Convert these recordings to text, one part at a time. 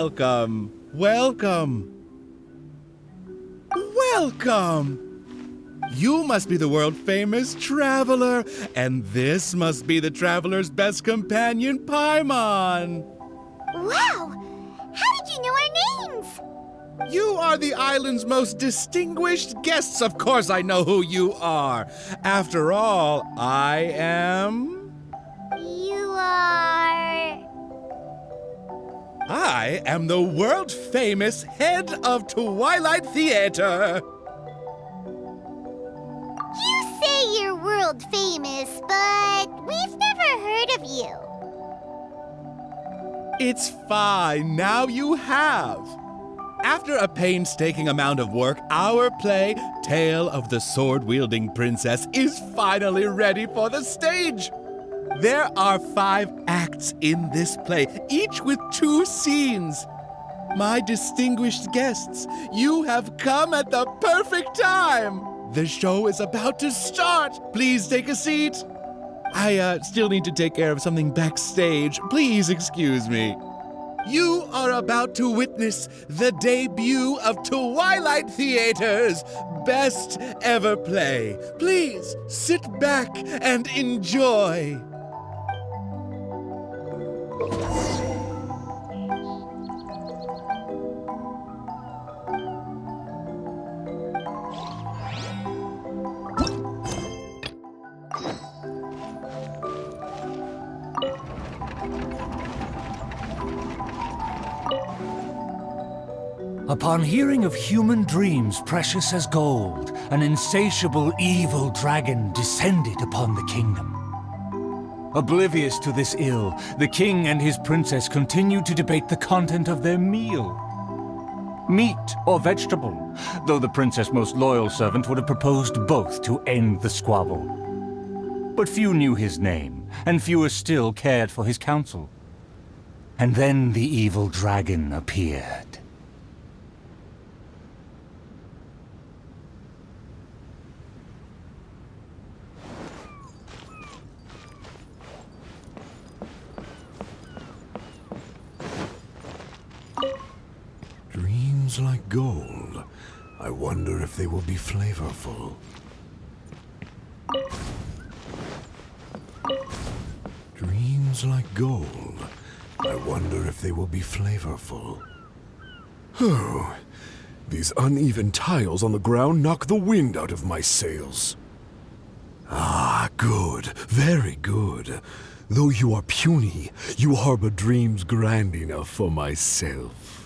Welcome, welcome, welcome! You must be the world-famous traveler, and this must be the traveler's best companion, Paimon. Wow! How did you know our names? You are the island's most distinguished guests. Of course I know who you are. After all, I am... I am the world-famous head of Twilight Theater. You say you're world famous, but we've never heard of you. It's fine, now you have. After a painstaking amount of work, our play, Tale of the Sword-Wielding Princess, is finally ready for the stage. There are 5 acts in this play, each with 2 scenes. My distinguished guests, you have come at the perfect time. The show is about to start. Please take a seat. I still need to take care of something backstage. Please excuse me. You are about to witness the debut of Twilight Theater's best ever play. Please sit back and enjoy. Upon hearing of human dreams precious as gold, an insatiable evil dragon descended upon the kingdom. Oblivious to this ill, the king and his princess continued to debate the content of their meal. Meat or vegetable, though the princess' most loyal servant would have proposed both to end the squabble. But few knew his name, and fewer still cared for his counsel. And then the evil dragon appeared. Dreams like gold. I wonder if they will be flavorful. Dreams like gold. I wonder if they will be flavorful. Oh, these uneven tiles on the ground knock the wind out of my sails. Ah, good. Very good. Though you are puny, you harbor dreams grand enough for myself.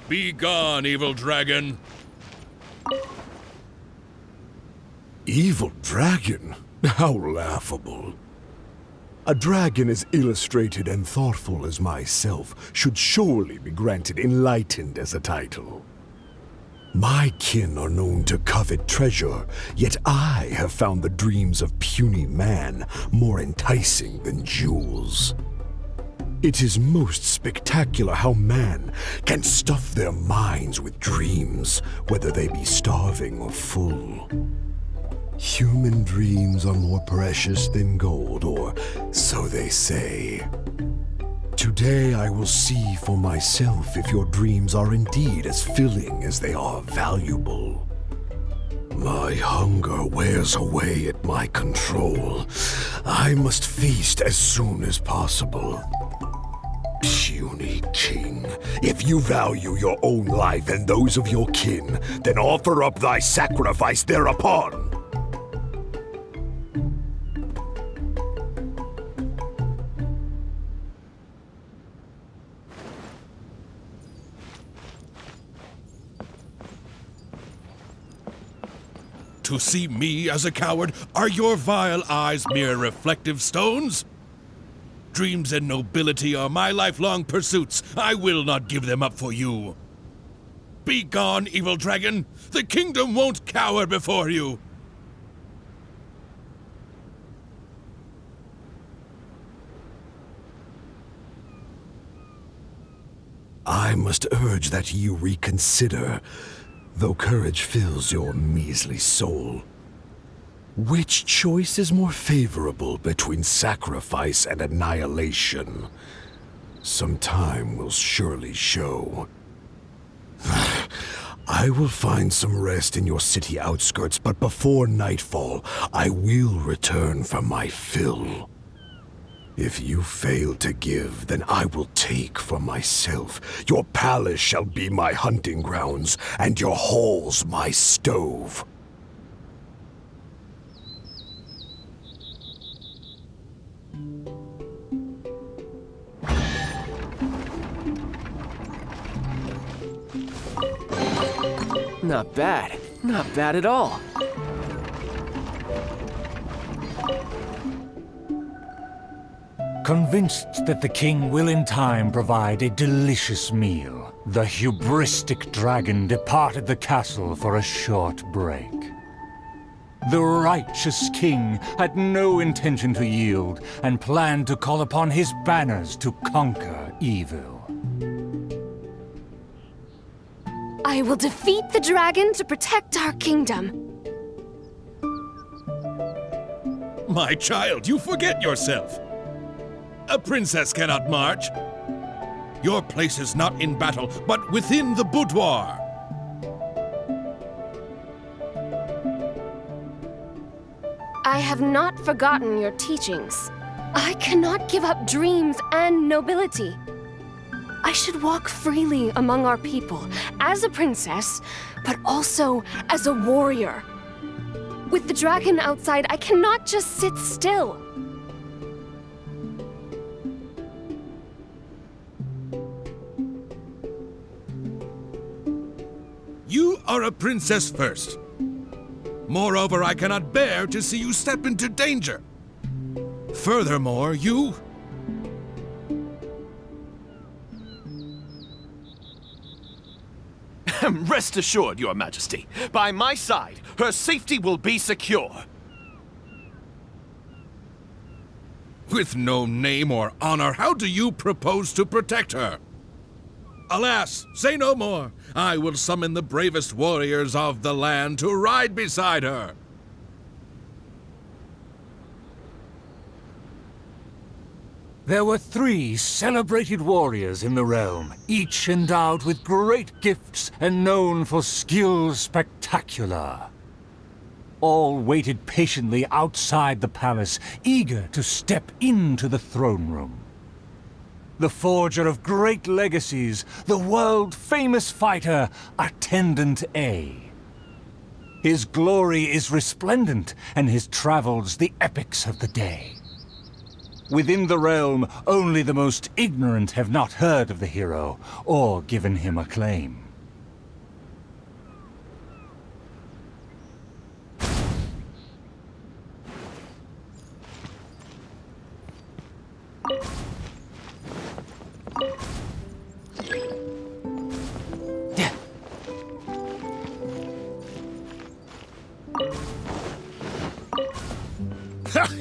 Be gone, evil dragon. Evil dragon? How laughable. A dragon as illustrated and thoughtful as myself should surely be granted enlightened as a title. My kin are known to covet treasure, yet I have found the dreams of puny man more enticing than jewels. It is most spectacular how man can stuff their minds with dreams, whether they be starving or full. Human dreams are more precious than gold, or so they say. Today I will see for myself if your dreams are indeed as filling as they are valuable. My hunger wears away at my control. I must feast as soon as possible. Puny king, if you value your own life and those of your kin, then offer up thy sacrifice thereupon. To see me as a coward, are your vile eyes mere reflective stones? Dreams and nobility are my lifelong pursuits. I will not give them up for you. Be gone, evil dragon. The kingdom won't cower before you. I must urge that you reconsider, though courage fills your measly soul. Which choice is more favorable between sacrifice and annihilation? Some time will surely show. I will find some rest in your city outskirts, but before nightfall, I will return for my fill. If you fail to give, then I will take for myself. Your palace shall be my hunting grounds, and your halls my stove. Not bad. Not bad at all. Convinced that the king will in time provide a delicious meal, the hubristic dragon departed the castle for a short break. The righteous king had no intention to yield and planned to call upon his banners to conquer evil. I will defeat the dragon to protect our kingdom. My child, you forget yourself. A princess cannot march. Your place is not in battle, but within the boudoir. I have not forgotten your teachings. I cannot give up dreams and nobility. I should walk freely among our people, as a princess, but also as a warrior. With the dragon outside, I cannot just sit still. You are a princess first. Moreover, I cannot bear to see you step into danger. Furthermore, you... Rest assured, Your Majesty, by my side, her safety will be secure. With no name or honor, how do you propose to protect her? Alas, say no more. I will summon the bravest warriors of the land to ride beside her. There were 3 celebrated warriors in the realm, each endowed with great gifts and known for skill spectacular. All waited patiently outside the palace, eager to step into the throne room. The forger of great legacies, the world-famous fighter, Attendant A. His glory is resplendent, and his travels the epics of the day. Within the realm, only the most ignorant have not heard of the hero, or given him acclaim.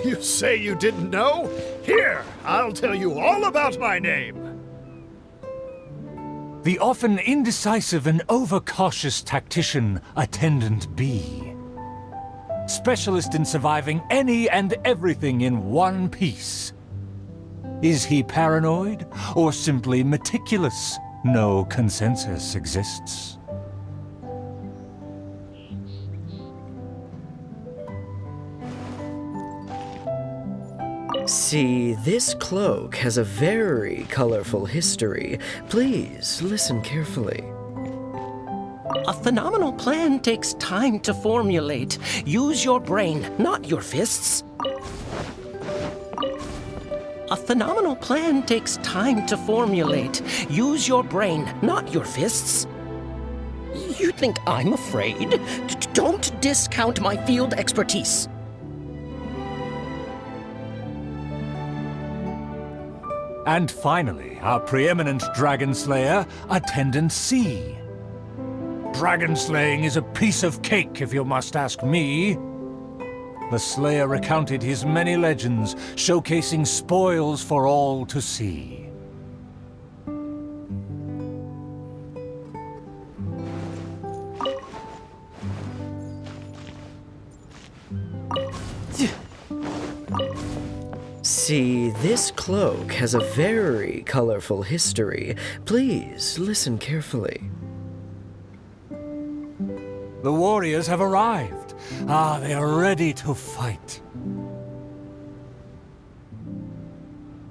You say you didn't know? Here, I'll tell you all about my name. The often indecisive and overcautious tactician, Attendant B. Specialist in surviving any and everything in one piece. Is he paranoid, or simply meticulous? No consensus exists. See, this cloak has a very colorful history. Please, listen carefully. A phenomenal plan takes time to formulate. Use your brain, not your fists. A phenomenal plan takes time to formulate. Use your brain, not your fists. You think I'm afraid? Don't discount my field expertise. And finally, our preeminent dragon slayer, Attendant C. Dragon slaying is a piece of cake, if you must ask me. The slayer recounted his many legends, showcasing spoils for all to see. See, this cloak has a very colorful history. Please listen carefully. The warriors have arrived. They are ready to fight.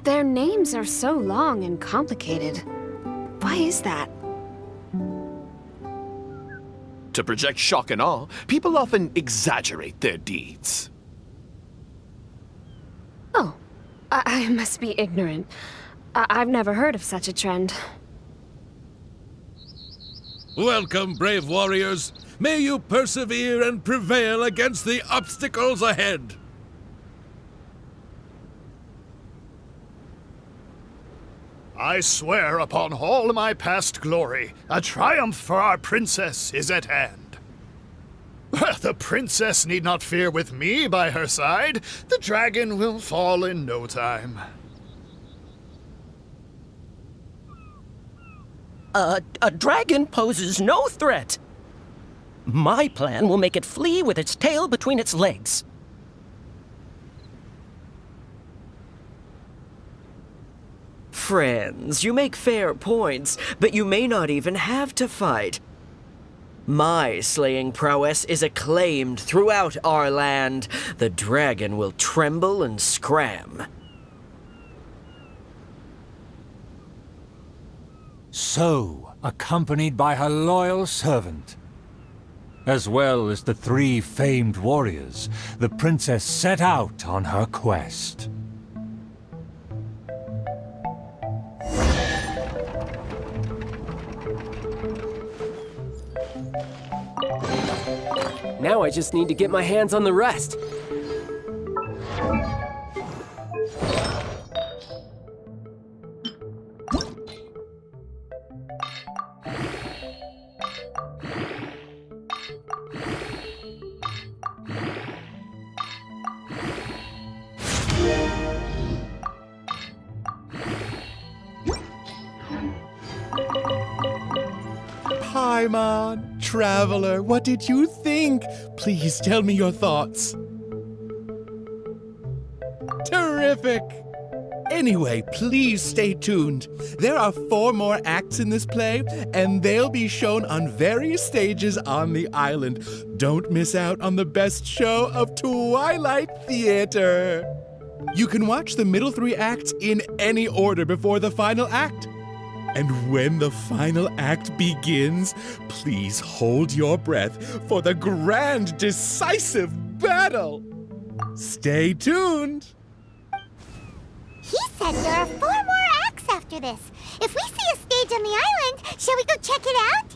Their names are so long and complicated. Why is that? To project shock and awe, people often exaggerate their deeds. Oh, I must be ignorant. I've never heard of such a trend. Welcome, brave warriors. May you persevere and prevail against the obstacles ahead. I swear upon all my past glory, a triumph for our princess is at hand. The princess need not fear with me by her side. The dragon will fall in no time. A dragon poses no threat. My plan will make it flee with its tail between its legs. Friends, you make fair points, but you may not even have to fight. My slaying prowess is acclaimed throughout our land. The dragon will tremble and scram. So, accompanied by her loyal servant, as well as the 3 famed warriors, the princess set out on her quest. Now I just need to get my hands on the rest. Paimon, traveler, what did you think? Please tell me your thoughts. Terrific! Anyway, please stay tuned. There are 4 more acts in this play, and they'll be shown on various stages on the island. Don't miss out on the best show of Twilight Theater. You can watch the middle 3 acts in any order before the final act. And when the final act begins, please hold your breath for the grand, decisive battle. Stay tuned. He said there are 4 more acts after this. If we see a stage on the island, shall we go check it out?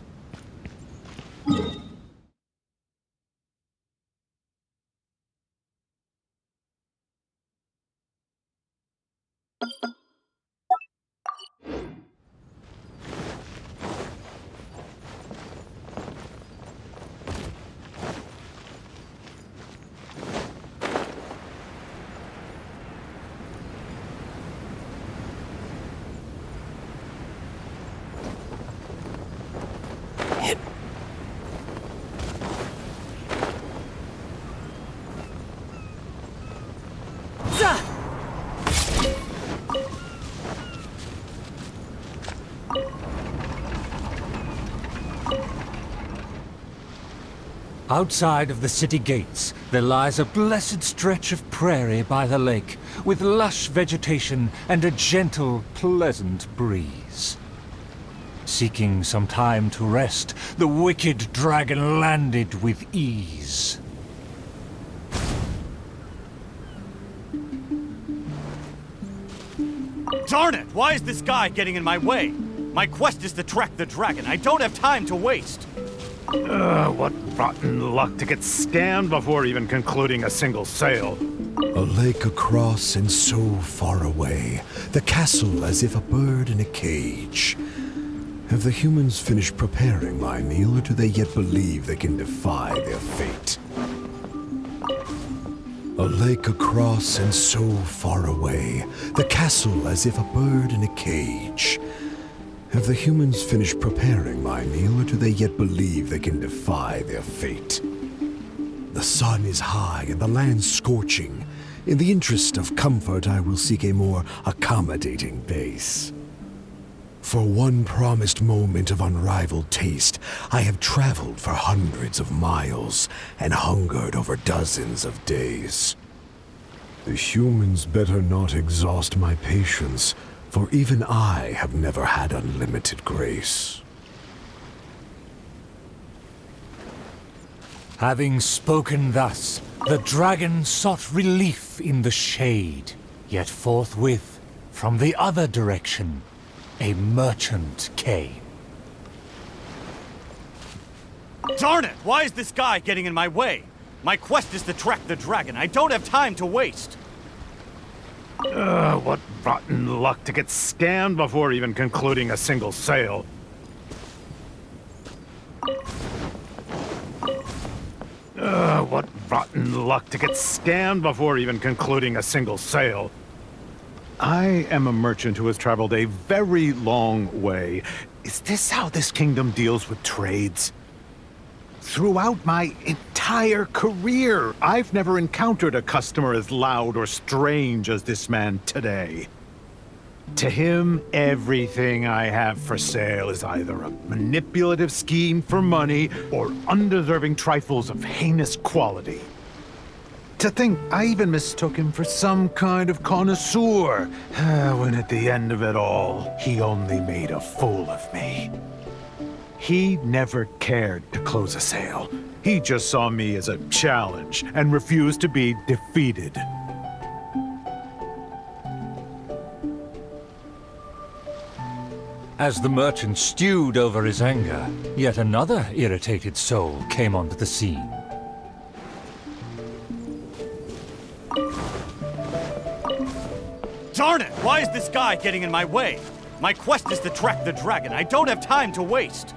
Outside of the city gates, there lies a blessed stretch of prairie by the lake, with lush vegetation and a gentle, pleasant breeze. Seeking some time to rest, the wicked dragon landed with ease. Darn it! Why is this guy getting in my way? My quest is to track the dragon. I don't have time to waste. What rotten luck to get scammed before even concluding a single sale. A lake across and so far away, the castle as if a bird in a cage. Have the humans finished preparing my meal, or do they yet believe they can defy their fate? A lake across and so far away, the castle as if a bird in a cage. Have the humans finished preparing my meal, or do they yet believe they can defy their fate? The sun is high and the land scorching. In the interest of comfort, I will seek a more accommodating base. For one promised moment of unrivaled taste, I have traveled for hundreds of miles and hungered over dozens of days. The humans better not exhaust my patience, for even I have never had unlimited grace. Having spoken thus, the dragon sought relief in the shade, yet forthwith, from the other direction, a merchant came. Darn it! Why is this guy getting in my way? My quest is to track the dragon. I don't have time to waste. What rotten luck to get scammed before even concluding a single sale. What rotten luck to get scammed before even concluding a single sale. I am a merchant who has traveled a very long way. Is this how this kingdom deals with trades? Throughout my entire career, I've never encountered a customer as loud or strange as this man today. To him, everything I have for sale is either a manipulative scheme for money or undeserving trifles of heinous quality. To think I even mistook him for some kind of connoisseur, when at the end of it all, he only made a fool of me. He never cared to close a sale. He just saw me as a challenge and refused to be defeated. As the merchant stewed over his anger, yet another irritated soul came onto the scene. Darn it! Why is this guy getting in my way? My quest is to track the dragon. I don't have time to waste.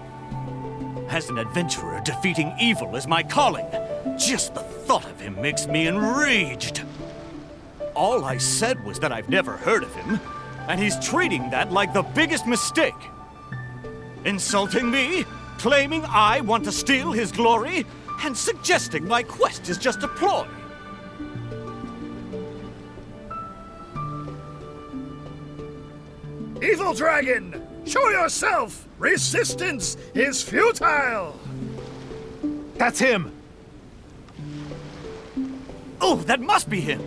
As an adventurer, defeating evil is my calling. Just the thought of him makes me enraged. All I said was that I've never heard of him, and he's treating that like the biggest mistake. Insulting me, claiming I want to steal his glory, and suggesting my quest is just a ploy. Evil dragon! Show yourself! Resistance is futile! That's him! Oh, that must be him!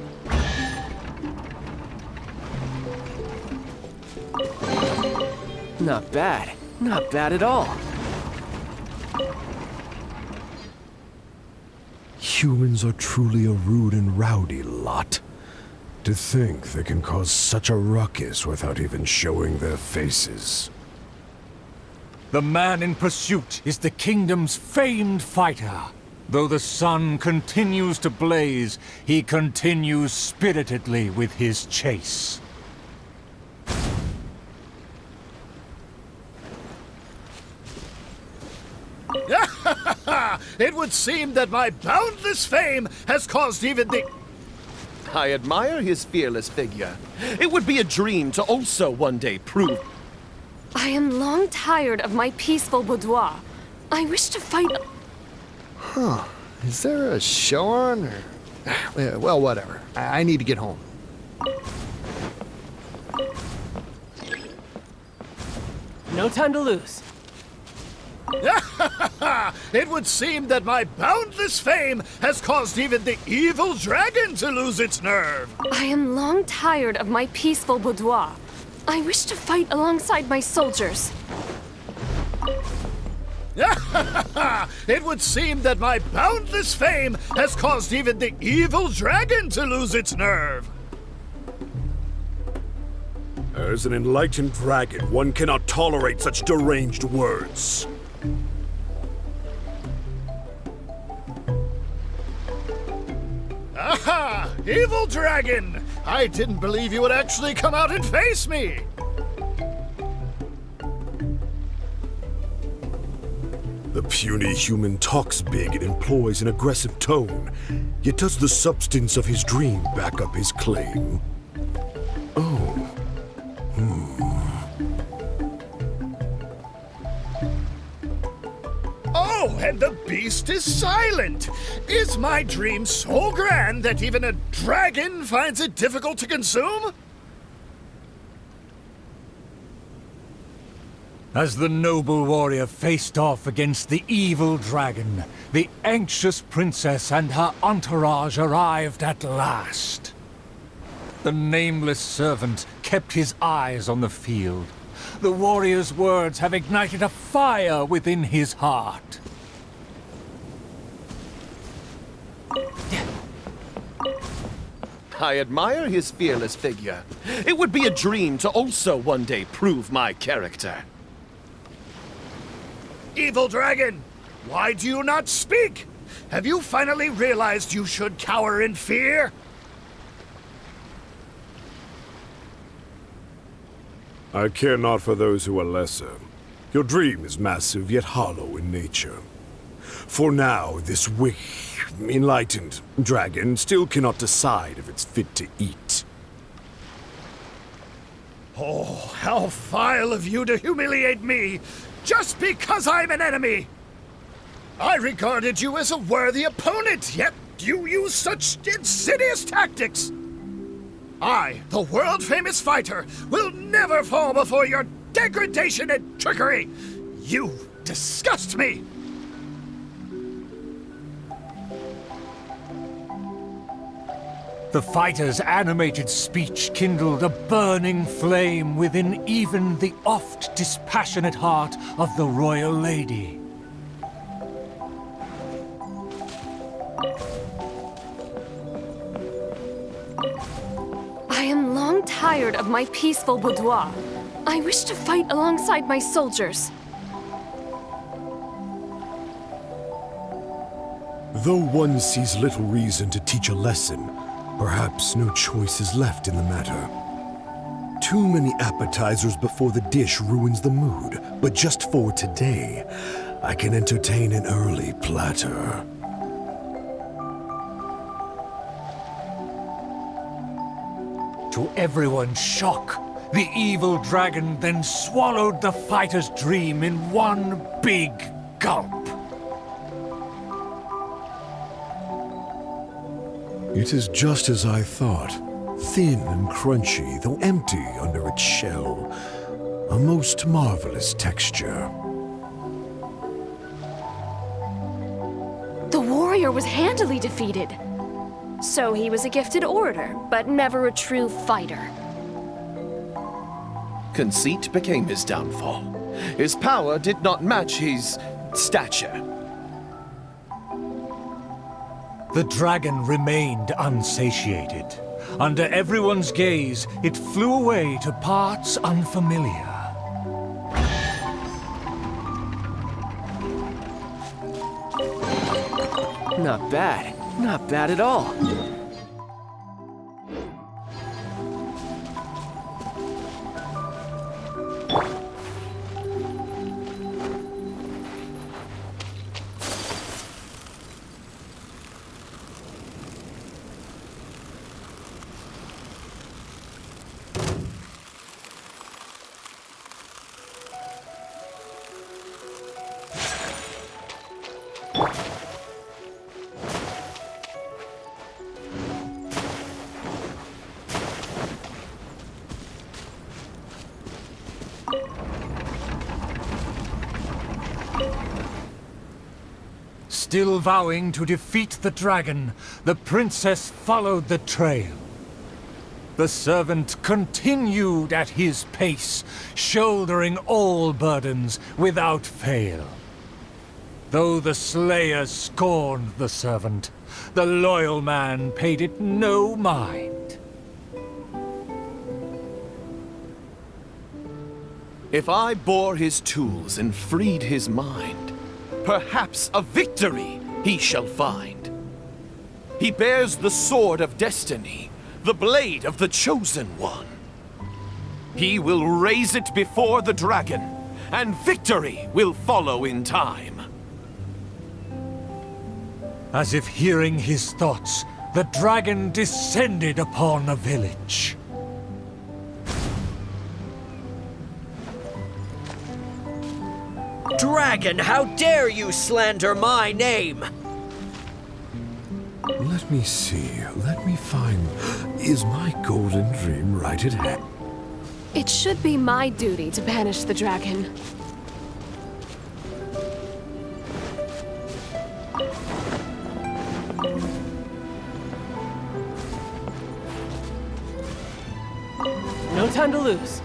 Not bad. Not bad at all. Humans are truly a rude and rowdy lot. To think they can cause such a ruckus without even showing their faces. The man in pursuit is the kingdom's famed fighter. Though the sun continues to blaze, he continues spiritedly with his chase. It would seem that my boundless fame has caused even the... I admire his fearless figure. It would be a dream to also one day prove... I am long tired of my peaceful boudoir. I wish to fight... Huh. Is there a show on, or... Well, whatever. I need to get home. No time to lose. It would seem that my boundless fame has caused even the evil dragon to lose its nerve. I am long tired of my peaceful boudoir. I wish to fight alongside my soldiers. It would seem that my boundless fame has caused even the evil dragon to lose its nerve. As an enlightened dragon, one cannot tolerate such deranged words. Aha! Evil dragon! I didn't believe you would actually come out and face me! The puny human talks big and employs an aggressive tone, yet does the substance of his dream back up his claim? Oh. Oh, and And the beast is silent! Is my dream so grand that even a dragon finds it difficult to consume? As the noble warrior faced off against the evil dragon, the anxious princess and her entourage arrived at last. The nameless servant kept his eyes on the field. The warrior's words have ignited a fire within his heart. I admire his fearless figure. It would be a dream to also one day prove my character. Evil dragon, why do you not speak? Have you finally realized you should cower in fear? I care not for those who are lesser. Your dream is massive, yet hollow in nature. For now, this enlightened dragon still cannot decide if it's fit to eat. Oh, how vile of you to humiliate me, just because I'm an enemy! I regarded you as a worthy opponent, yet you use such insidious tactics! I, the world-famous fighter, will never fall before your degradation and trickery! You disgust me! The fighter's animated speech kindled a burning flame within even the oft dispassionate heart of the royal lady. I am long tired of my peaceful boudoir. I wish to fight alongside my soldiers. Though one sees little reason to teach a lesson, perhaps no choice is left in the matter. Too many appetizers before the dish ruins the mood, but just for today, I can entertain an early platter. To everyone's shock, the evil dragon then swallowed the fighter's dream in one big gulp. It is just as I thought. Thin and crunchy, though empty under its shell. A most marvelous texture. The warrior was handily defeated. So he was a gifted orator, but never a true fighter. Conceit became his downfall. His power did not match his stature. The dragon remained unsatiated. Under everyone's gaze, it flew away to parts unfamiliar. Not bad. Not bad at all. Still vowing to defeat the dragon, the princess followed the trail. The servant continued at his pace, shouldering all burdens without fail. Though the slayer scorned the servant, the loyal man paid it no mind. If I bore his tools and freed his mind, perhaps a victory he shall find. He bears the sword of destiny, the blade of the chosen one. He will raise it before the dragon, and victory will follow in time. As if hearing his thoughts, the dragon descended upon a village. Dragon, how dare you slander my name? Let me see. Let me find... Is my golden dream right at hand? It should be my duty to banish the dragon. No time to lose.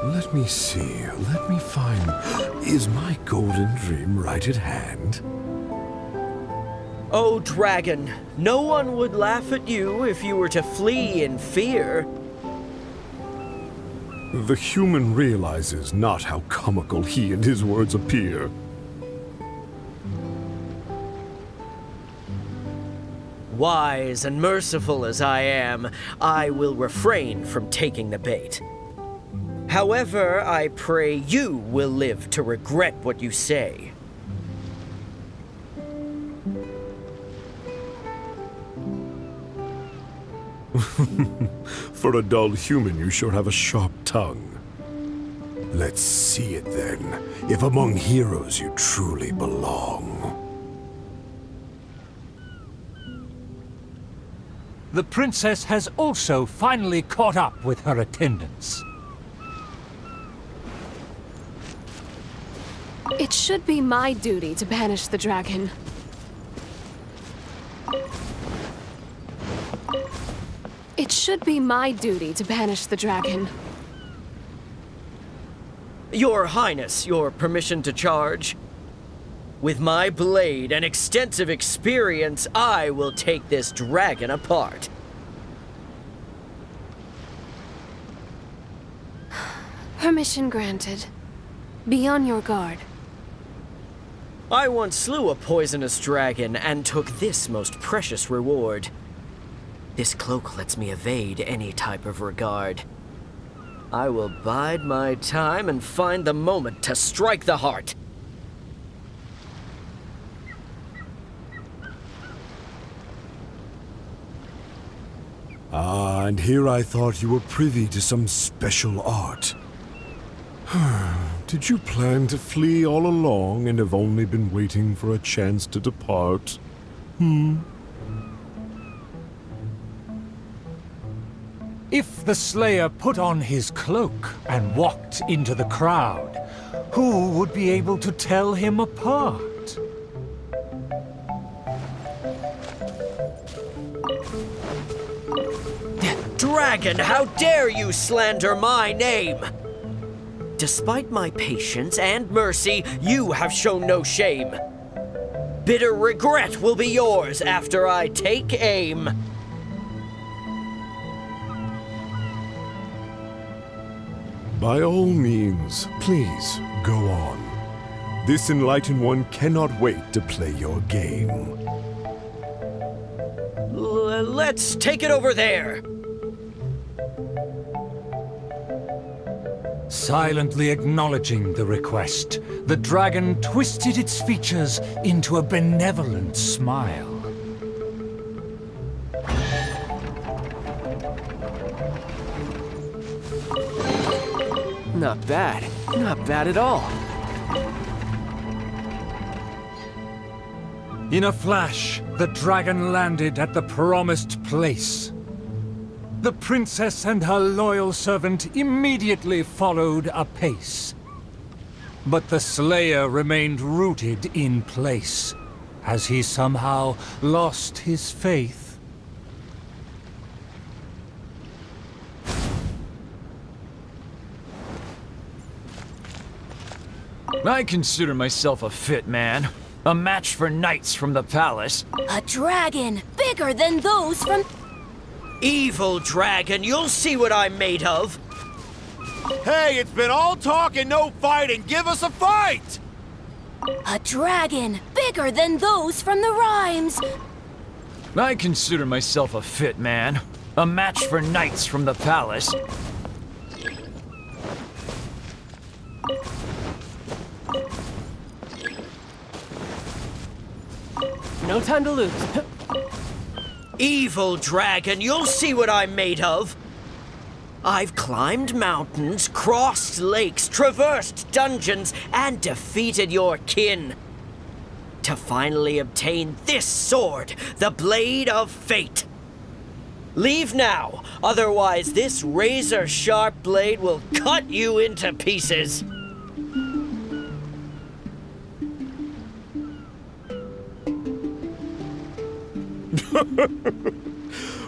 Let me see. Let me find... Is my golden dream right at hand? Oh, dragon, no one would laugh at you if you were to flee in fear. The human realizes not how comical he and his words appear. Wise and merciful as I am, I will refrain from taking the bait. However, I pray you will live to regret what you say. For a dull human, you sure have a sharp tongue. Let's see it then, if among heroes you truly belong. The princess has also finally caught up with her attendants. It should be my duty to banish the dragon. It should be my duty to banish the dragon. Your Highness, your permission to charge? With my blade and extensive experience, I will take this dragon apart. Permission granted. Be on your guard. I once slew a poisonous dragon and took this most precious reward. This cloak lets me evade any type of regard. I will bide my time and find the moment to strike the heart. Ah, and here I thought you were privy to some special art. Did you plan to flee all along and have only been waiting for a chance to depart? If the Slayer put on his cloak and walked into the crowd, who would be able to tell him apart? Dragon, how dare you slander my name? Despite my patience and mercy, you have shown no shame. Bitter regret will be yours after I take aim. By all means, please, go on. This enlightened one cannot wait to play your game. Let's take it over there. Silently acknowledging the request, the dragon twisted its features into a benevolent smile. Not bad. Not bad at all. In a flash, the dragon landed at the promised place. The princess and her loyal servant immediately followed apace. But the Slayer remained rooted in place, as he somehow lost his faith. I consider myself a fit man. A match for knights from the palace. A dragon bigger than those from... Evil dragon, you'll see what I'm made of. Hey, it's been all talk and no fighting. Give us a fight! A dragon bigger than those from the rhymes. I consider myself a fit man. A match for knights from the palace. No time to lose. Evil dragon, you'll see what I'm made of. I've climbed mountains, crossed lakes, traversed dungeons, and defeated your kin. To finally obtain this sword, the Blade of Fate. Leave now, otherwise this razor-sharp blade will cut you into pieces.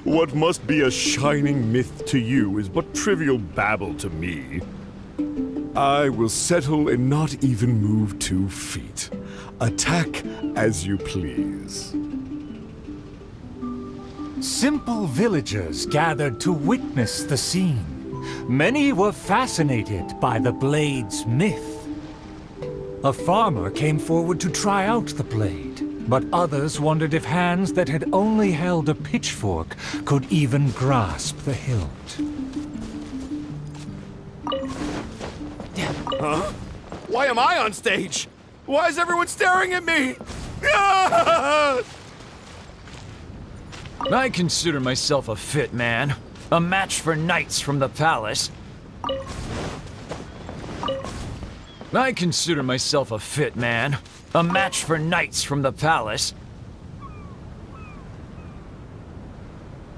What must be a shining myth to you is but trivial babble to me. I will settle and not even move 2 feet. Attack as you please. Simple villagers gathered to witness the scene. Many were fascinated by the blade's myth. A farmer came forward to try out the blade, but others wondered if hands that had only held a pitchfork could even grasp the hilt. Huh? Why am I on stage? Why is everyone staring at me? Ah! I consider myself a fit man. A match for knights from the palace. I consider myself a fit man. A match for knights from the palace.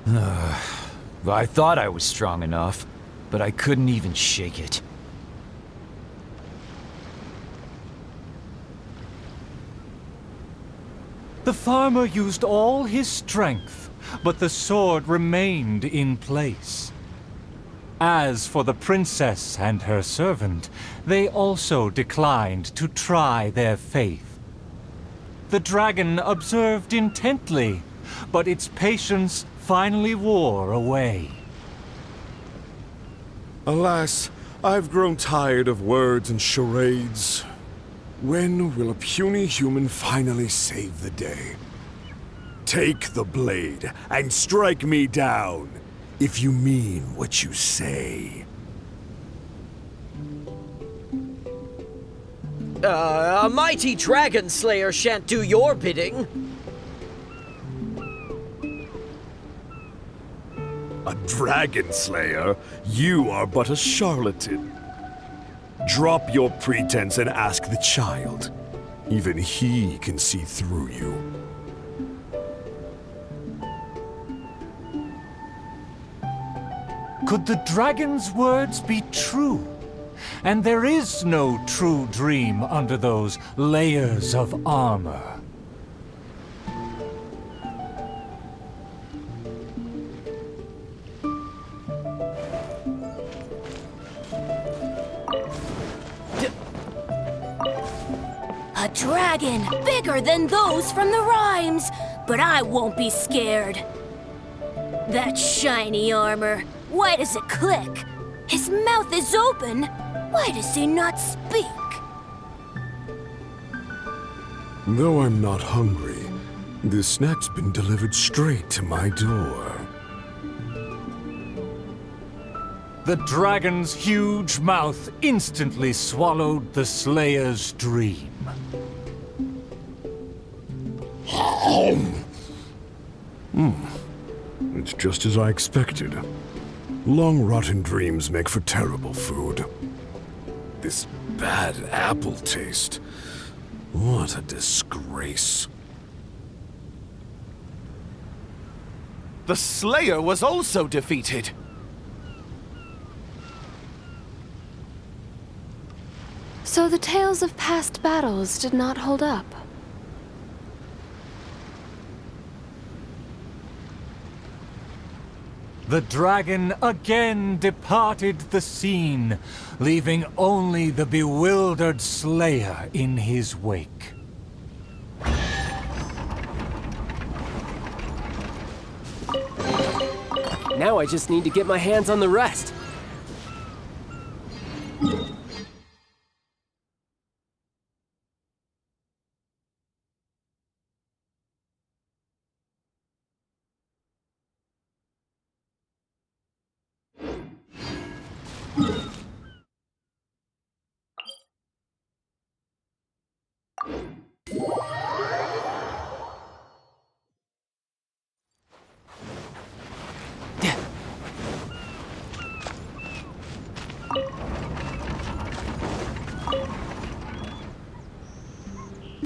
I thought I was strong enough, but I couldn't even shake it. The farmer used all his strength, but the sword remained in place. As for the princess and her servant, they also declined to try their faith. The dragon observed intently, but its patience finally wore away. Alas, I've grown tired of words and charades. When will a puny human finally save the day? Take the blade and strike me down, if you mean what you say. A mighty dragon slayer shan't do your bidding. A dragon slayer? You are but a charlatan. Drop your pretense and ask the child. Even he can see through you. Could the dragon's words be true? And there is no true dream under those layers of armor. A dragon bigger than those from the rhymes, but I won't be scared. That shiny armor, why does it click? His mouth is open, why does he not speak? Though I'm not hungry, this snack's been delivered straight to my door. The dragon's huge mouth instantly swallowed the Slayer's dream. It's just as I expected. Long rotten dreams make for terrible food. This bad apple taste. What a disgrace. The Slayer was also defeated. So the tales of past battles did not hold up. The dragon again departed the scene, leaving only the bewildered Slayer in his wake. Now I just need to get my hands on the rest.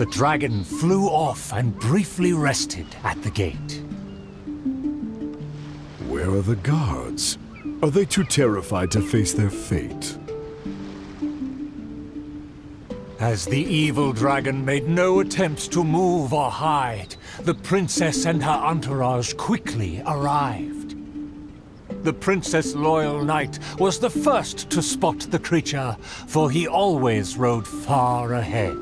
The dragon flew off and briefly rested at the gate. Where are the guards? Are they too terrified to face their fate? As the evil dragon made no attempts to move or hide, the princess and her entourage quickly arrived. The Princess Loyal Knight was the first to spot the creature, for he always rode far ahead.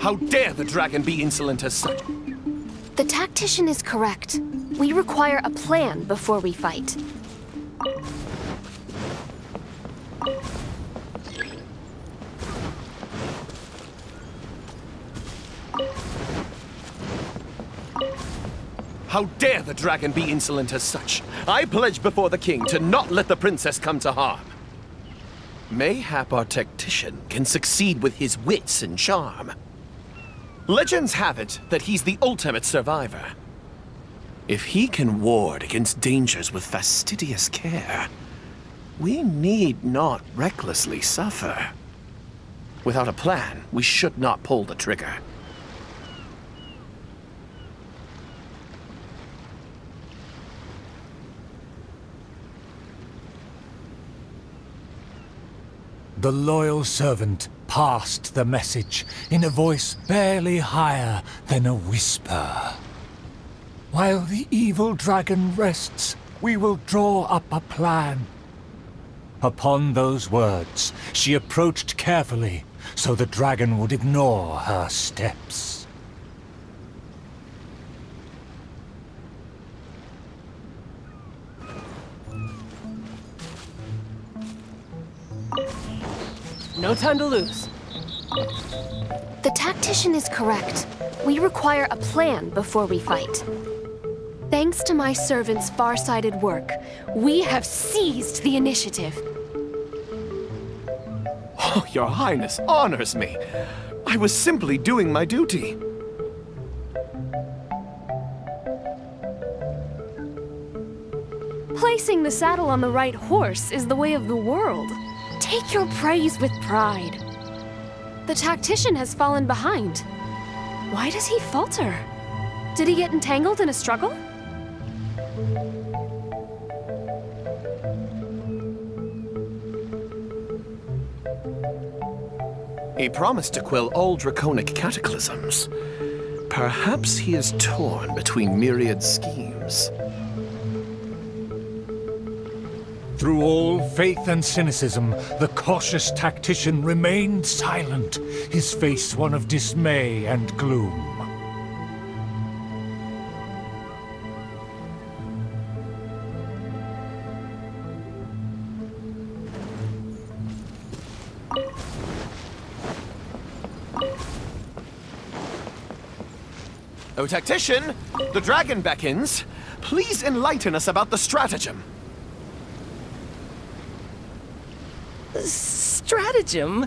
How dare the dragon be insolent as such? The tactician is correct. We require a plan before we fight. How dare the dragon be insolent as such? I pledge before the king to not let the princess come to harm. Mayhap our tactician can succeed with his wits and charm. Legends have it that he's the ultimate survivor. If he can ward against dangers with fastidious care, we need not recklessly suffer. Without a plan, we should not pull the trigger. The loyal servant passed the message in a voice barely higher than a whisper. While the evil dragon rests, we will draw up a plan. Upon those words, she approached carefully, so the dragon would ignore her steps. No time to lose. The tactician is correct. We require a plan before we fight. Thanks to my servant's far-sighted work, we have seized the initiative. Oh, Your Highness honors me. I was simply doing my duty. Placing the saddle on the right horse is the way of the world. Take your praise with pride. The tactician has fallen behind. Why does he falter? Did he get entangled in a struggle? He promised to quell all draconic cataclysms. Perhaps he is torn between myriad schemes. Through all faith and cynicism, the cautious tactician remained silent, his face one of dismay and gloom. O tactician, the dragon beckons. Please enlighten us about the stratagem. Stratagem?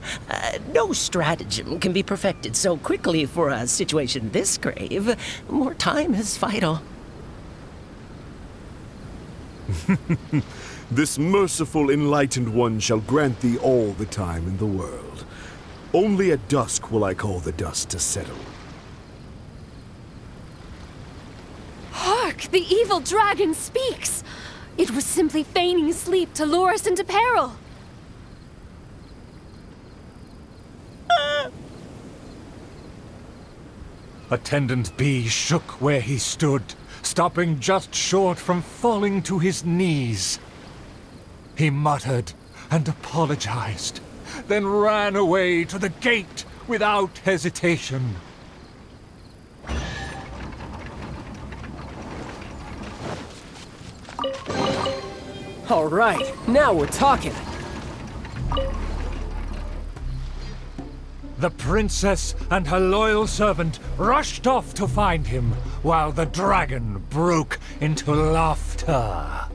No stratagem can be perfected so quickly for a situation this grave. More time is vital. This merciful, enlightened one shall grant thee all the time in the world. Only at dusk will I call the dust to settle. Hark! The evil dragon speaks! It was simply feigning sleep to lure us into peril. Attendant B shook where he stood, stopping just short from falling to his knees. He muttered and apologized, then ran away to the gate without hesitation. All right, now we're talking. The princess and her loyal servant rushed off to find him, while the dragon broke into laughter.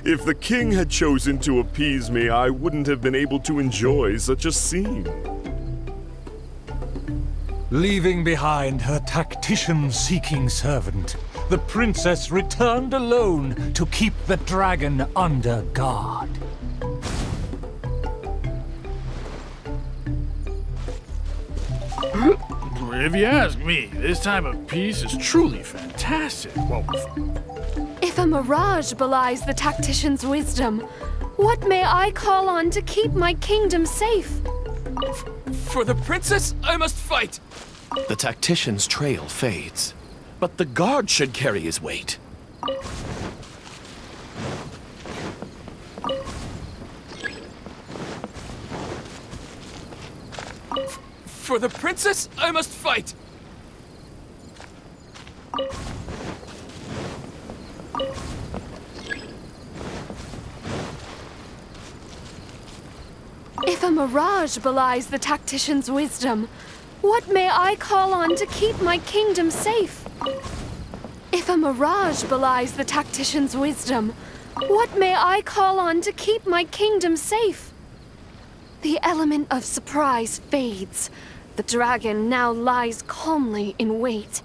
If the king had chosen to appease me, I wouldn't have been able to enjoy such a scene. Leaving behind her tactician-seeking servant, the princess returned alone to keep the dragon under guard. If you ask me, this time of peace is truly fantastic. If a mirage belies the tactician's wisdom, what may I call on to keep my kingdom safe? For the princess, I must fight! The tactician's trail fades, but the guard should carry his weight. For the princess, I must fight! If a mirage belies the tactician's wisdom, what may I call on to keep my kingdom safe? If a mirage belies the tactician's wisdom, what may I call on to keep my kingdom safe? The element of surprise fades. The dragon now lies calmly in wait.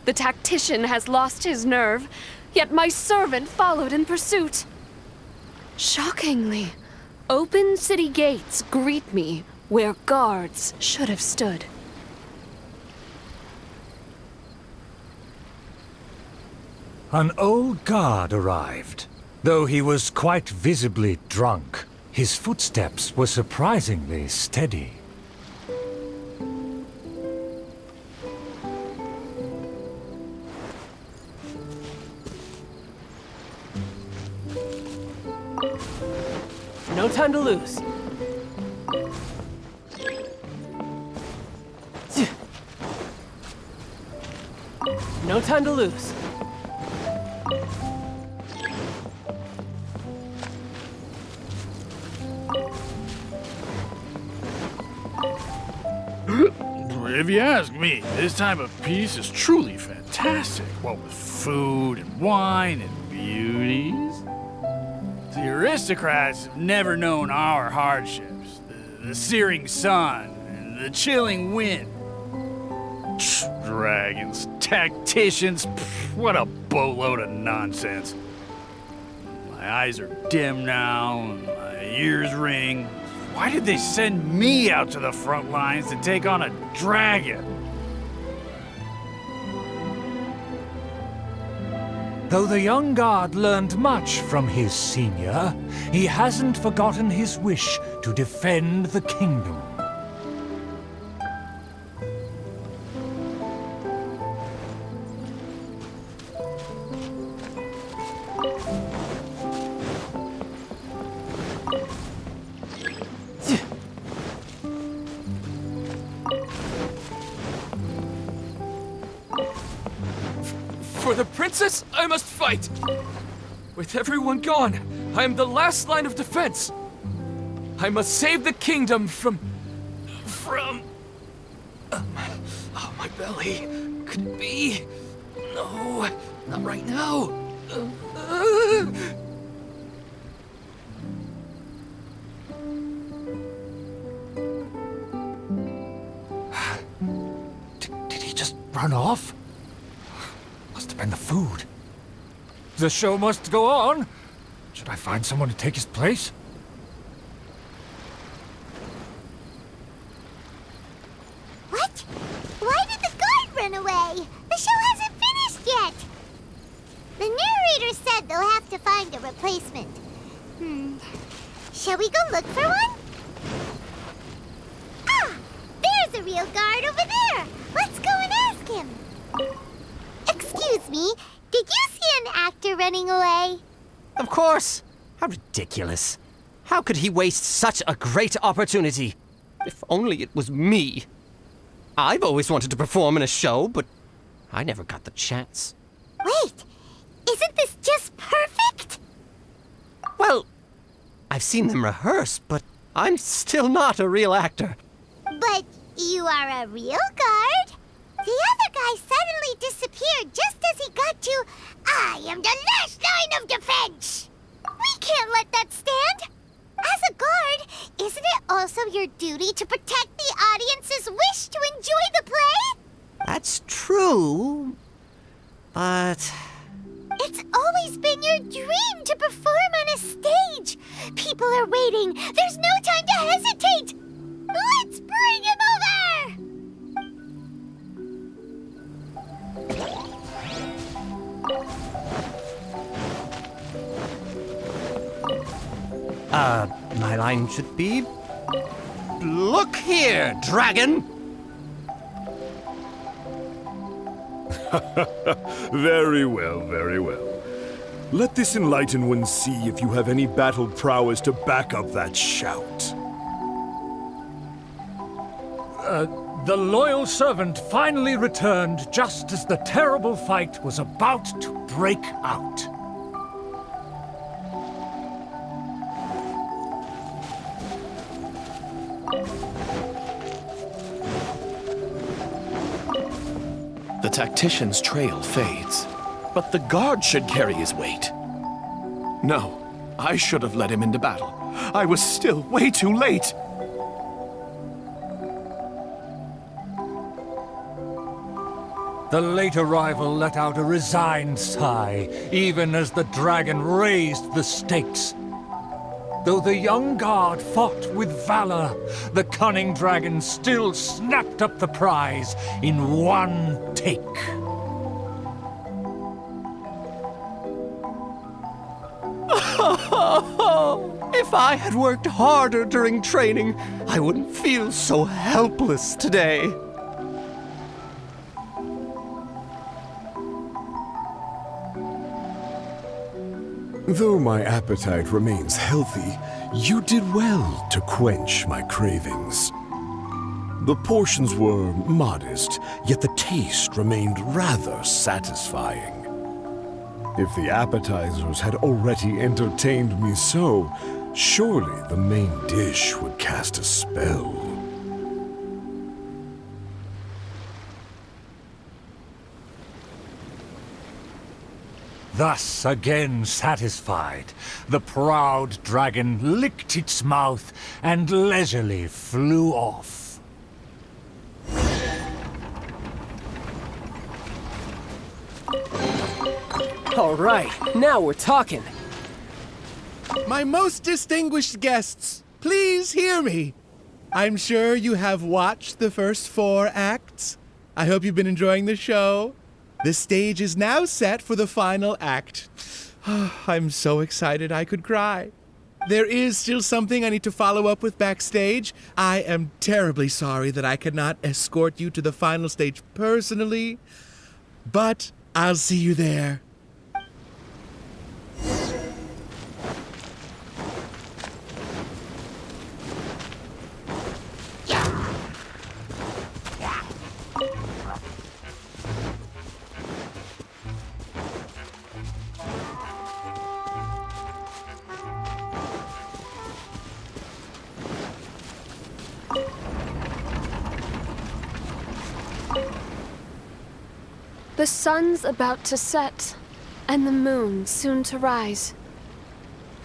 The tactician has lost his nerve, yet my servant followed in pursuit. Shockingly, open city gates greet me where guards should have stood. An old guard arrived. Though he was quite visibly drunk, his footsteps were surprisingly steady. No time to lose. No time to lose. If you ask me, this time of peace is truly fantastic. What with food and wine and beauties. The aristocrats have never known our hardships. The searing sun and the chilling wind. Dragons, tacticians, what a boatload of nonsense. My eyes are dim now, and my ears ring. Why did they send me out to the front lines to take on a dragon? Though the young guard learned much from his senior, he hasn't forgotten his wish to defend the kingdom. For the princess, I must fight! With everyone gone, I am the last line of defense. I must save the kingdom from... Oh, my belly. Could it be? No, not right now. Did he just run off? Must have been the food. The show must go on. Should I find someone to take his place? What? Why did the guard run away? The show hasn't finished yet. The narrator said they'll have to find a replacement. Shall we go look for one? Ah! There's a real guard over there. Let's go and ask him. Excuse me, did you see an actor running away? Of course! How ridiculous. How could he waste such a great opportunity? If only it was me. I've always wanted to perform in a show, but I never got the chance. Wait, isn't this just perfect? Well, I've seen them rehearse, but I'm still not a real actor. But you are a real guard? The other guy suddenly disappeared just as he got to, I am the last line of defense! We can't let that stand! As a guard, isn't it also your duty to protect the audience's wish to enjoy the play? That's true, but... It's always been your dream to perform on a stage. People are waiting. There's no time to hesitate. Let's bring him over! My line should be... Look here, dragon! Very well, very well. Let this enlightened one see if you have any battle prowess to back up that shout. The loyal servant finally returned just as the terrible fight was about to break out. The tactician's trail fades, but the guard should carry his weight. No, I should have led him into battle. I was still way too late. The late arrival let out a resigned sigh, even as the dragon raised the stakes. Though the young guard fought with valor, the cunning dragon still snapped up the prize in one take. If I had worked harder during training, I wouldn't feel so helpless today. Though my appetite remains healthy, you did well to quench my cravings. The portions were modest, yet the taste remained rather satisfying. If the appetizers had already entertained me so, surely the main dish would cast a spell. Thus, again satisfied, the proud dragon licked its mouth and leisurely flew off. All right, now we're talking. My most distinguished guests, please hear me. I'm sure you have watched the first 4 acts. I hope you've been enjoying the show. The stage is now set for the final act. I'm so excited I could cry. There is still something I need to follow up with backstage. I am terribly sorry that I cannot escort you to the final stage personally, but I'll see you there. The sun's about to set, and the moon soon to rise.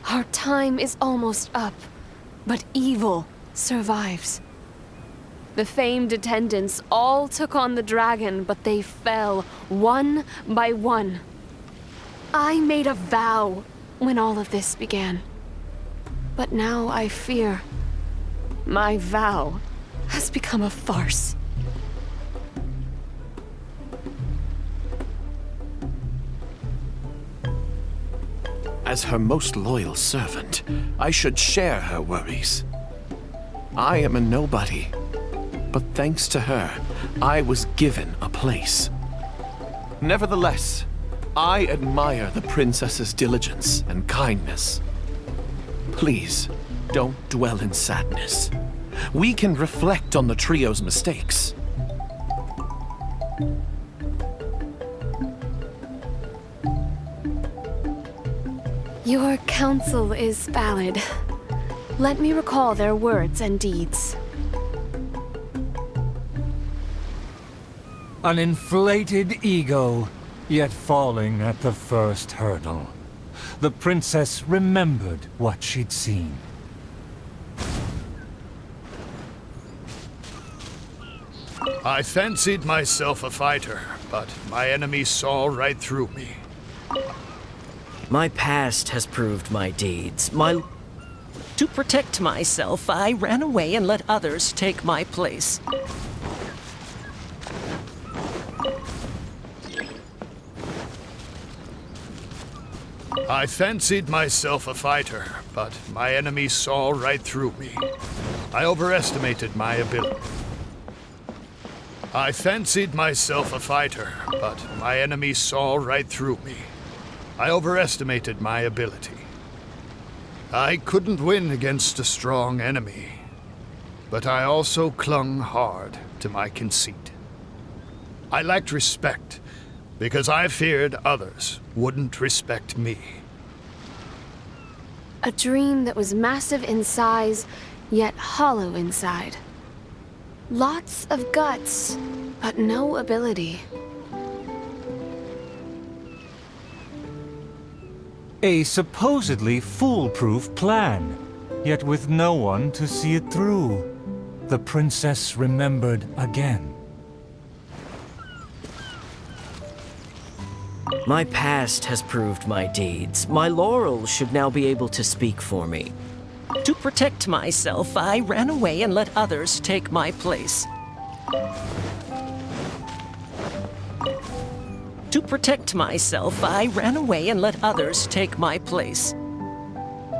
Our time is almost up, but evil survives. The famed attendants all took on the dragon, but they fell one by one. I made a vow when all of this began. But now I fear my vow has become a farce. As her most loyal servant, I should share her worries. I am a nobody, but thanks to her, I was given a place. Nevertheless, I admire the princess's diligence and kindness. Please, don't dwell in sadness. We can reflect on the trio's mistakes. Your counsel is valid. Let me recall their words and deeds. An inflated ego, yet falling at the first hurdle. The princess remembered what she'd seen. I fancied myself a fighter, but my enemy saw right through me. My past has proved my deeds. To protect myself, I ran away and let others take my place. I fancied myself a fighter, but my enemy saw right through me. I overestimated my ability. I fancied myself a fighter, but my enemy saw right through me. I overestimated my ability. I couldn't win against a strong enemy, but I also clung hard to my conceit. I lacked respect because I feared others wouldn't respect me. A dream that was massive in size, yet hollow inside. Lots of guts, but no ability. A supposedly foolproof plan, yet with no one to see it through. The princess remembered again. My past has proved my deeds. My laurels should now be able to speak for me. To protect myself, I ran away and let others take my place. To protect myself, I ran away and let others take my place.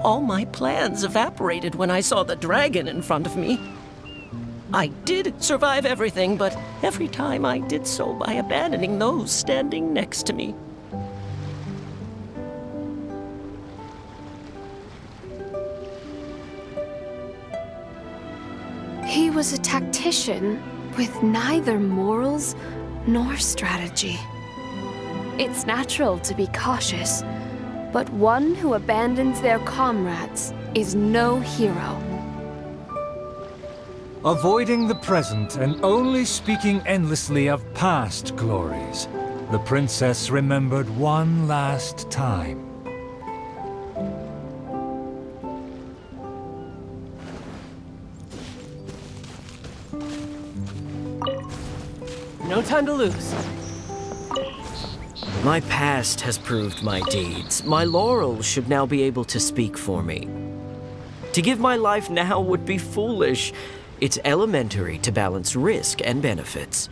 All my plans evaporated when I saw the dragon in front of me. I did survive everything, but every time I did so by abandoning those standing next to me. He was a tactician with neither morals nor strategy. It's natural to be cautious, but one who abandons their comrades is no hero. Avoiding the present and only speaking endlessly of past glories, the princess remembered one last time. No time to lose. My past has proved my deeds. My laurels should now be able to speak for me. To give my life now would be foolish. It's elementary to balance risk and benefits.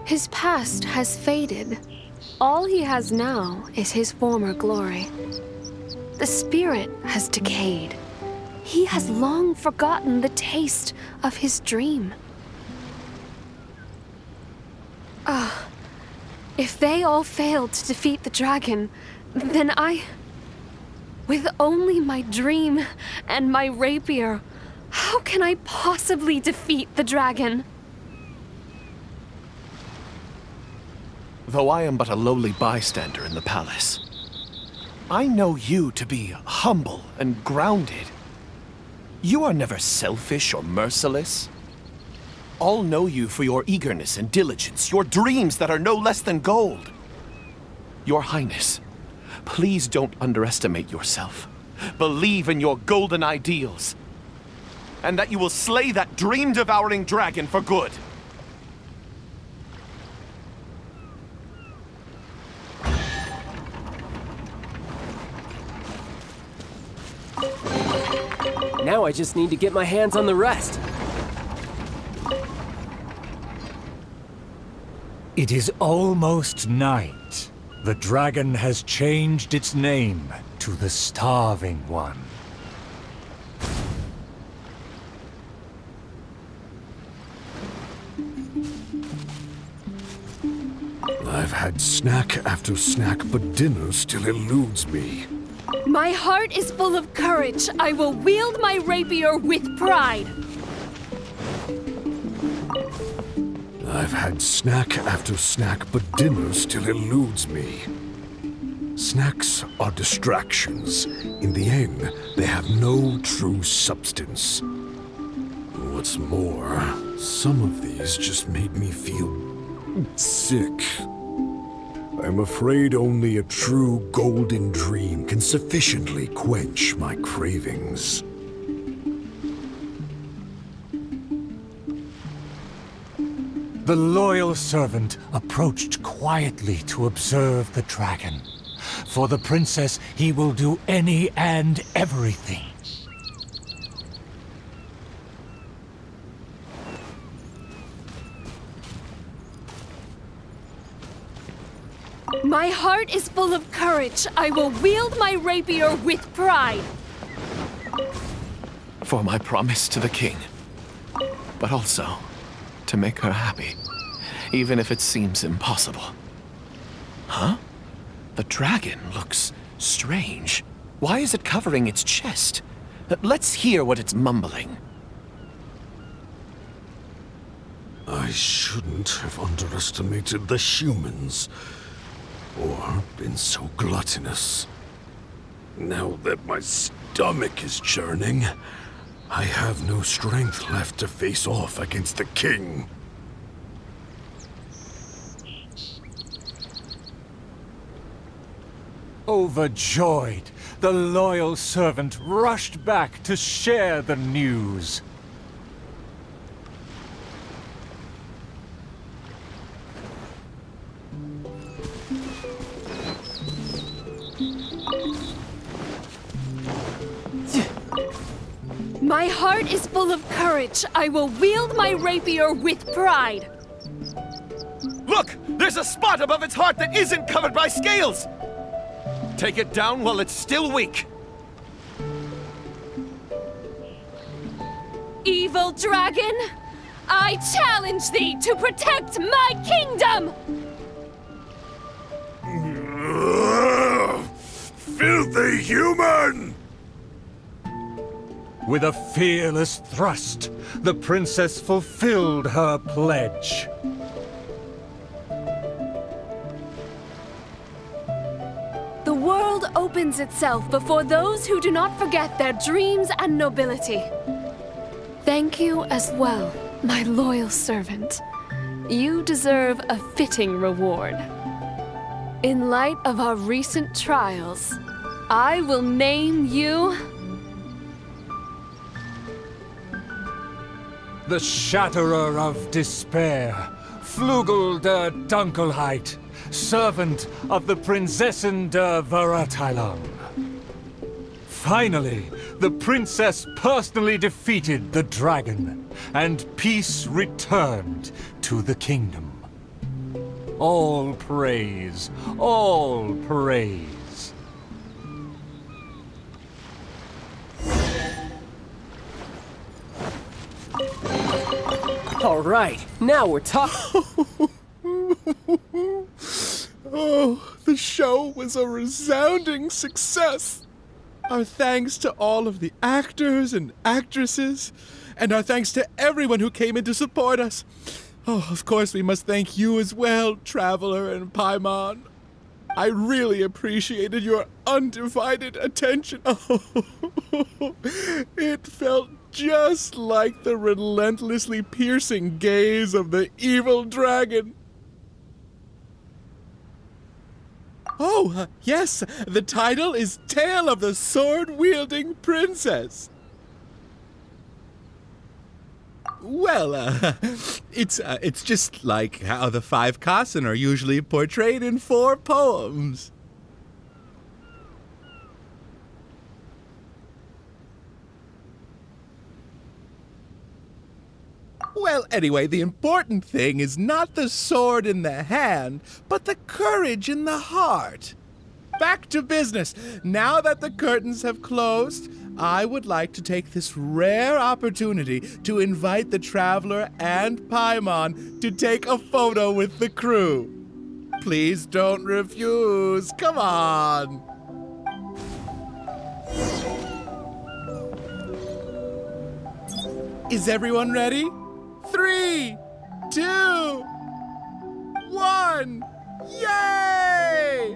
His past has faded. All he has now is his former glory. The spirit has decayed. He has long forgotten the taste of his dream. If they all failed to defeat the dragon, then with only my dream and my rapier, how can I possibly defeat the dragon? Though I am but a lowly bystander in the palace, I know you to be humble and grounded. You are never selfish or merciless. All know you for your eagerness and diligence, your dreams that are no less than gold. Your Highness, please don't underestimate yourself. Believe in your golden ideals, and that you will slay that dream-devouring dragon for good. Now I just need to get my hands on the rest. It is almost night. The dragon has changed its name to the Starving One. I've had snack after snack, but dinner still eludes me. My heart is full of courage. I will wield my rapier with pride. I've had snack after snack, but dinner still eludes me. Snacks are distractions. In the end, they have no true substance. What's more, some of these just made me feel sick. I'm afraid only a true golden dream can sufficiently quench my cravings. The loyal servant approached quietly to observe the dragon. For the princess, he will do any and everything. My heart is full of courage. I will wield my rapier with pride. For my promise to the king, but also to make her happy, even if it seems impossible. Huh? The dragon looks strange. Why is it covering its chest? Let's hear what it's mumbling. I shouldn't have underestimated the humans, or been so gluttonous. Now that my stomach is churning, I have no strength left to face off against the king. Overjoyed, the loyal servant rushed back to share the news. My heart is full of courage. I will wield my rapier with pride. Look! There's a spot above its heart that isn't covered by scales! Take it down while it's still weak. Evil dragon, I challenge thee to protect my kingdom! Filthy human! With a fearless thrust, the princess fulfilled her pledge. The world opens itself before those who do not forget their dreams and nobility. Thank you as well, my loyal servant. You deserve a fitting reward. In light of our recent trials, I will name you The Shatterer of Despair, Flugel der Dunkelheit, servant of the Prinzessin der Verurteilung. Finally, the princess personally defeated the dragon, and peace returned to the kingdom. All praise, all praise. All right, now we're talking. Oh, the show was a resounding success. Our thanks to all of the actors and actresses, and our thanks to everyone who came in to support us. Oh, of course, we must thank you as well, Traveler and Paimon. I really appreciated your undivided attention. Oh, it felt just like the relentlessly piercing gaze of the evil dragon. Oh, yes, the title is Tale of the Sword-Wielding Princess. Well, it's just like how the 5 Kassen are usually portrayed in 4 poems. Well, anyway, the important thing is not the sword in the hand, but the courage in the heart. Back to business. Now that the curtains have closed, I would like to take this rare opportunity to invite the Traveler and Paimon to take a photo with the crew. Please don't refuse. Come on. Is everyone ready? 3, 2, 1, yay!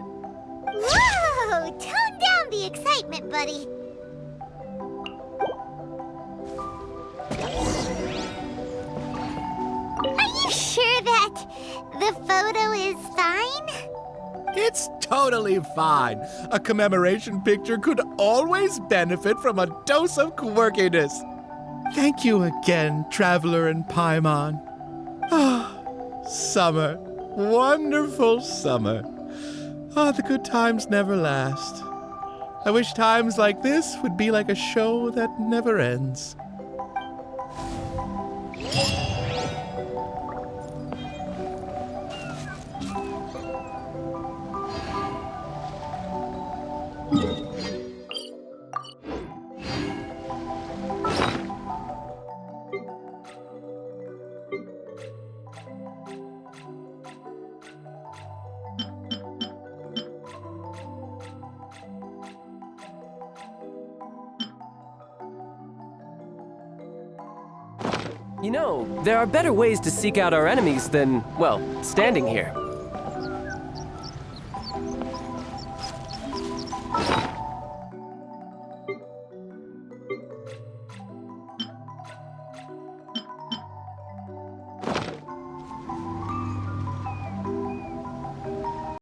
Whoa! Tone down the excitement, buddy. Are you sure that the photo is fine? It's totally fine. A commemoration picture could always benefit from a dose of quirkiness. Thank you again, Traveler and Paimon. Ah, summer. Wonderful summer. Ah, the good times never last. I wish times like this would be like a show that never ends. You know, there are better ways to seek out our enemies than, well, standing here.